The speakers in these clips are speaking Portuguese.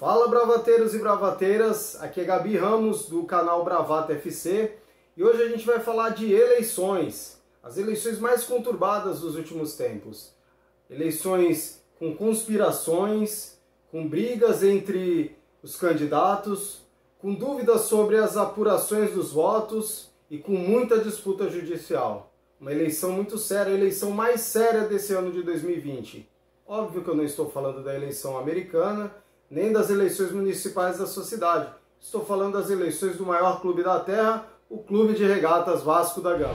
Fala bravateiros e bravateiras, aqui é Gabi Ramos do canal Bravata FC e hoje a gente vai falar de eleições, as eleições mais conturbadas dos últimos tempos. Eleições com conspirações, com brigas entre os candidatos, com dúvidas sobre as apurações dos votos e com muita disputa judicial. Uma eleição muito séria, a eleição mais séria desse ano de 2020. Óbvio que eu não estou falando da eleição americana, nem das eleições municipais da sua cidade. Estou falando das eleições do maior clube da Terra, o Clube de Regatas Vasco da Gama.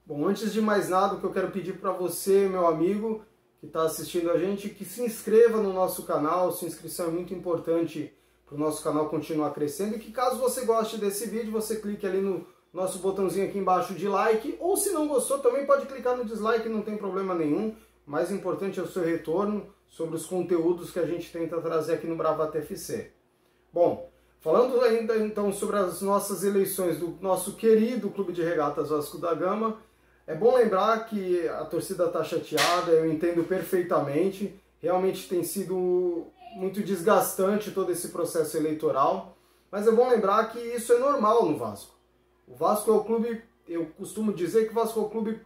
Bom, antes de mais nada, o que eu quero pedir para você, meu amigo, que está assistindo a gente, que se inscreva no nosso canal. Sua inscrição é muito importante para o nosso canal continuar crescendo e que caso você goste desse vídeo, você clique ali no nosso botãozinho aqui embaixo de like, ou se não gostou também pode clicar no dislike, não tem problema nenhum. O mais importante é o seu retorno sobre os conteúdos que a gente tenta trazer aqui no Bravata FC. Bom, falando ainda então sobre as nossas eleições do nosso querido Clube de Regatas Vasco da Gama, é bom lembrar que a torcida está chateada, eu entendo perfeitamente, realmente tem sido muito desgastante todo esse processo eleitoral, mas é bom lembrar que isso é normal no Vasco. O Vasco é o clube, eu costumo dizer que o Vasco é o clube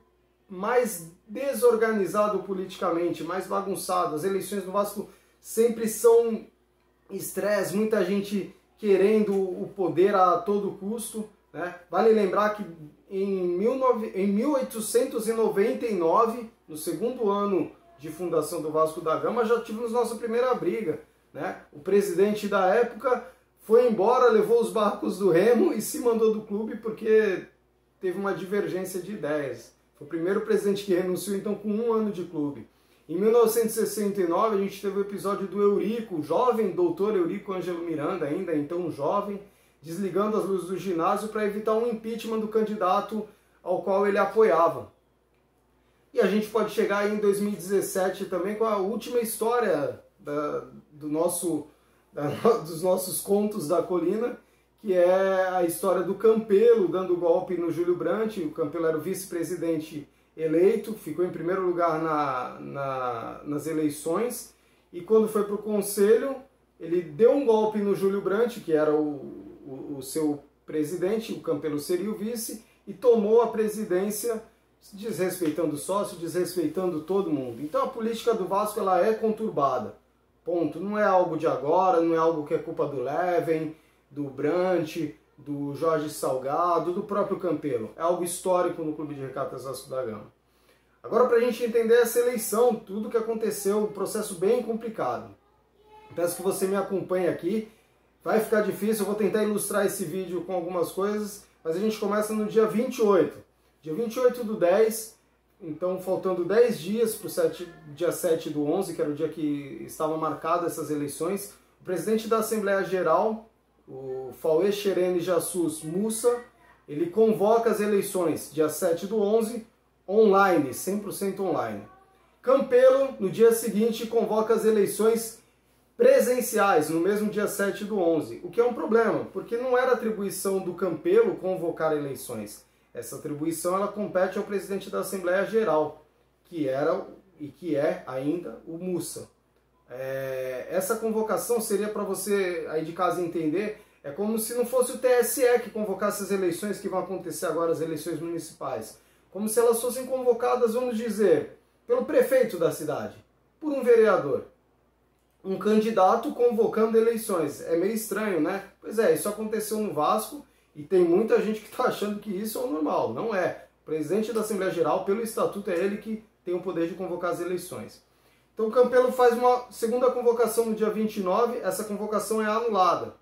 mais desorganizado politicamente, mais bagunçado. As eleições do Vasco sempre são estresse, muita gente querendo o poder a todo custo, né? Vale lembrar que em 1899, no segundo ano de fundação do Vasco da Gama, já tivemos nossa primeira briga, né? O presidente da época foi embora, levou os barcos do Remo e se mandou do clube porque teve uma divergência de ideias. Foi o primeiro presidente que renunciou, então, com um ano de clube. Em 1969, a gente teve o episódio do Eurico, o jovem doutor Eurico Ângelo Miranda, ainda então jovem, desligando as luzes do ginásio para evitar um impeachment do candidato ao qual ele apoiava. E a gente pode chegar aí em 2017 também com a última história dos nossos contos da colina, que é a história do Campelo dando golpe no Júlio Brandt. O Campelo era o vice-presidente eleito, ficou em primeiro lugar nas eleições, e quando foi para o conselho, ele deu um golpe no Júlio Brandt, que era o seu presidente, o Campelo seria o vice, e tomou a presidência desrespeitando o sócio, desrespeitando todo mundo. Então a política do Vasco ela é conturbada. Ponto. Não é algo de agora, não é algo que é culpa do Leven, do Brandt, do Jorge Salgado, do próprio Campelo. É algo histórico no Clube de Regatas Vasco da Gama. Agora, para a gente entender essa eleição, tudo que aconteceu, um processo bem complicado. Peço que você me acompanhe aqui. Vai ficar difícil, eu vou tentar ilustrar esse vídeo com algumas coisas, mas a gente começa no dia 28. Dia 28/10, então faltando 10 dias para o dia 7/11, que era o dia que estava marcado essas eleições, o presidente da Assembleia Geral, o Fauê Sherene Jassus Mussa, ele convoca as eleições dia 7/11, online, 100% online. Campelo, no dia seguinte, convoca as eleições presenciais, no mesmo dia 7/11, o que é um problema, porque não era atribuição do Campelo convocar eleições. Essa atribuição ela compete ao presidente da Assembleia Geral, que era e que é ainda o Mussa. Essa convocação seria, para você aí de casa entender, é como se não fosse o TSE que convocasse as eleições que vão acontecer agora, as eleições municipais. Como se elas fossem convocadas, vamos dizer, pelo prefeito da cidade, por um vereador. Um candidato convocando eleições. É meio estranho, né? Pois é, isso aconteceu no Vasco e tem muita gente que está achando que isso é o normal. Não é. O presidente da Assembleia Geral, pelo estatuto, é ele que tem o poder de convocar as eleições. Então o Campelo faz uma segunda convocação no dia 29, essa convocação é anulada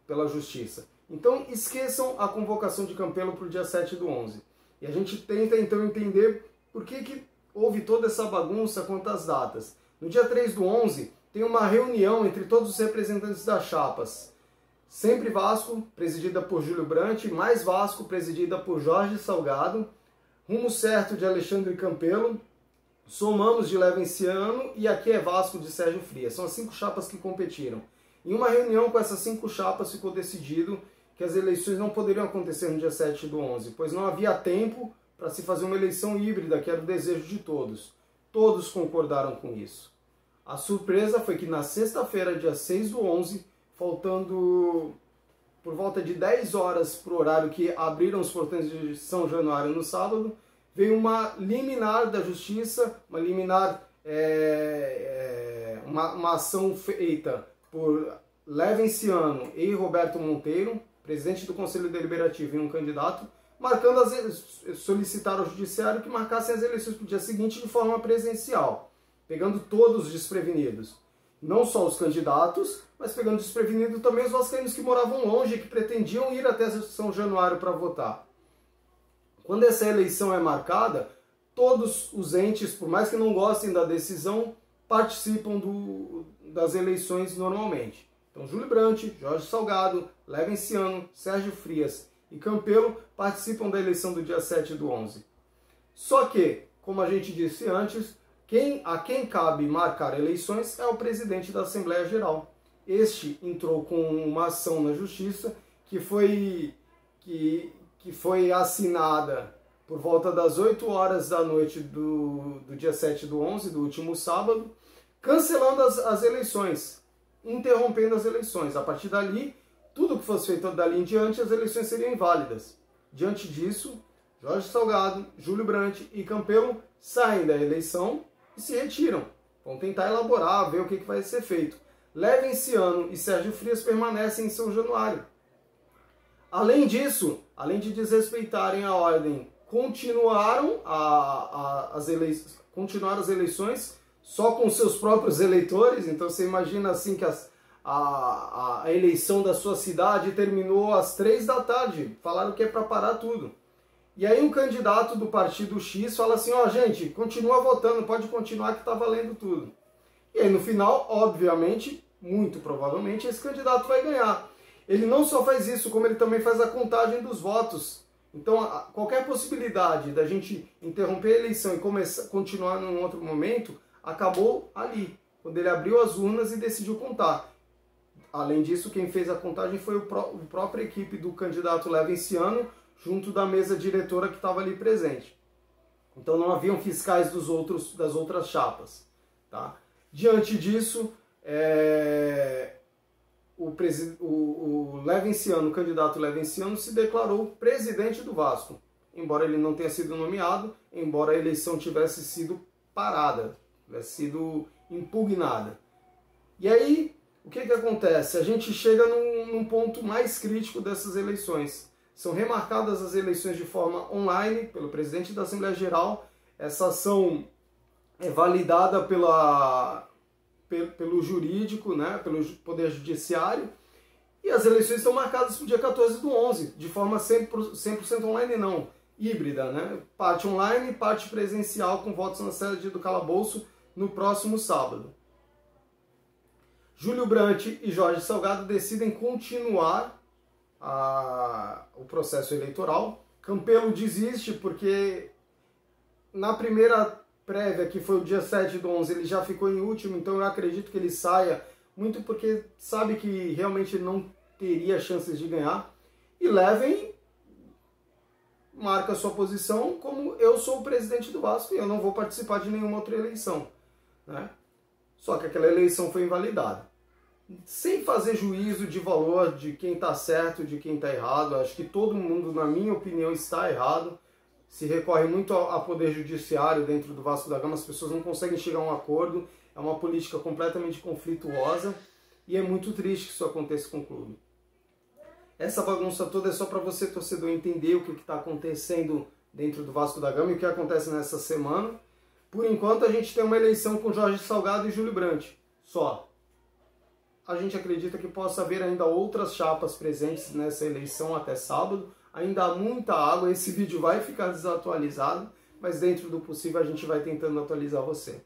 pela Justiça. Então esqueçam a convocação de Campelo para o dia 7/11. E a gente tenta então entender por que houve toda essa bagunça quanto às datas. No dia 3/11 tem uma reunião entre todos os representantes das chapas. Sempre Vasco, presidida por Júlio Brandt, mais Vasco, presidida por Jorge Salgado, Rumo Certo de Alexandre Campelo, Somamos de Levenciano e Aqui é Vasco de Sérgio Frias. São as 5 chapas que competiram. Em uma reunião com essas 5 chapas ficou decidido que as eleições não poderiam acontecer no dia 7/11, pois não havia tempo para se fazer uma eleição híbrida, que era o desejo de todos. Todos concordaram com isso. A surpresa foi que na sexta-feira, dia 6/11, faltando por volta de 10 horas para o horário que abriram os portões de São Januário no sábado, veio uma liminar da Justiça, uma liminar, uma ação feita por Levenciano e Roberto Monteiro, presidente do Conselho Deliberativo e um candidato, solicitaram ao Judiciário que marcassem as eleições para o dia seguinte de forma presencial, pegando todos os desprevenidos. Não só os candidatos, mas pegando desprevenido também os vascaínos que moravam longe e que pretendiam ir até São Januário para votar. Quando essa eleição é marcada, todos os entes, por mais que não gostem da decisão, participam das eleições normalmente. Então, Júlio Brandt, Jorge Salgado, Levenciano, Sérgio Frias e Campelo participam da eleição do dia 7/11. Só que, como a gente disse antes, a quem cabe marcar eleições é o presidente da Assembleia Geral. Este entrou com uma ação na Justiça que foi assinada por volta das 8 horas da noite do dia 7/11, do último sábado, cancelando as eleições, interrompendo as eleições. A partir dali, tudo que fosse feito dali em diante, as eleições seriam inválidas. Diante disso, Jorge Salgado, Júlio Brandt e Campelo saem da eleição e se retiram. Vão tentar elaborar, ver o que vai ser feito. Levenciano e Sérgio Frias permanecem em São Januário. Além disso, além de desrespeitarem a ordem, continuaram as eleições só com seus próprios eleitores. Então você imagina assim que a eleição da sua cidade terminou às 3 da tarde. Falaram que é para parar tudo. E aí um candidato do partido X fala assim, gente, continua votando, pode continuar que está valendo tudo. E aí no final, obviamente, muito provavelmente, esse candidato vai ganhar. Ele não só faz isso, como ele também faz a contagem dos votos. Então qualquer possibilidade da gente interromper a eleição e continuar num outro momento, acabou ali, quando ele abriu as urnas e decidiu contar. Além disso, quem fez a contagem foi a própria equipe do candidato Levenciano, junto da mesa diretora que estava ali presente. Então não haviam fiscais das outras chapas. Tá? Diante disso, o Levenciano, o candidato Levenciano, se declarou presidente do Vasco. Embora ele não tenha sido nomeado, embora a eleição tivesse sido parada, tivesse sido impugnada. E aí, o que acontece? A gente chega num ponto mais crítico dessas eleições. São remarcadas as eleições de forma online pelo presidente da Assembleia Geral. Essa ação é validada pelo jurídico, né, pelo Poder Judiciário. E as eleições estão marcadas para o dia 14/11, de forma 100% online não, híbrida, né? Parte online, parte presencial, com votos na sede do calabouço no próximo sábado. Júlio Brandt e Jorge Salgado decidem continuar o processo eleitoral. Campelo desiste porque na primeira prévia, que foi o dia 7/11, ele já ficou em último, então eu acredito que ele saia, muito porque sabe que realmente não teria chances de ganhar. E Leven marca sua posição como: eu sou o presidente do Vasco e eu não vou participar de nenhuma outra eleição, né? Só que aquela eleição foi invalidada. Sem fazer juízo de valor de quem está certo, de quem está errado, acho que todo mundo, na minha opinião, está errado. Se recorre muito ao Poder Judiciário dentro do Vasco da Gama, as pessoas não conseguem chegar a um acordo, é uma política completamente conflituosa e é muito triste que isso aconteça com o clube. Essa bagunça toda é só para você, torcedor, entender o que está acontecendo dentro do Vasco da Gama e o que acontece nessa semana. Por enquanto a gente tem uma eleição com Jorge Salgado e Júlio Brandt, só. A gente acredita que possa haver ainda outras chapas presentes nessa eleição até sábado. Ainda há muita água, esse vídeo vai ficar desatualizado, mas dentro do possível a gente vai tentando atualizar você.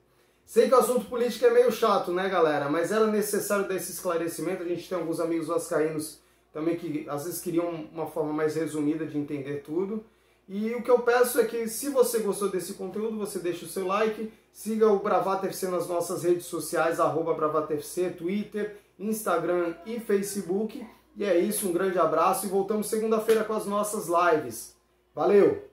Sei que o assunto político é meio chato, né, galera? Mas era necessário dar esse esclarecimento. A gente tem alguns amigos vascaínos também que às vezes queriam uma forma mais resumida de entender tudo. E o que eu peço é que, se você gostou desse conteúdo, você deixa o seu like, siga o Bravata FC nas nossas redes sociais, @BravataFC, Twitter, Instagram e Facebook. E é isso, um grande abraço e voltamos segunda-feira com as nossas lives. Valeu!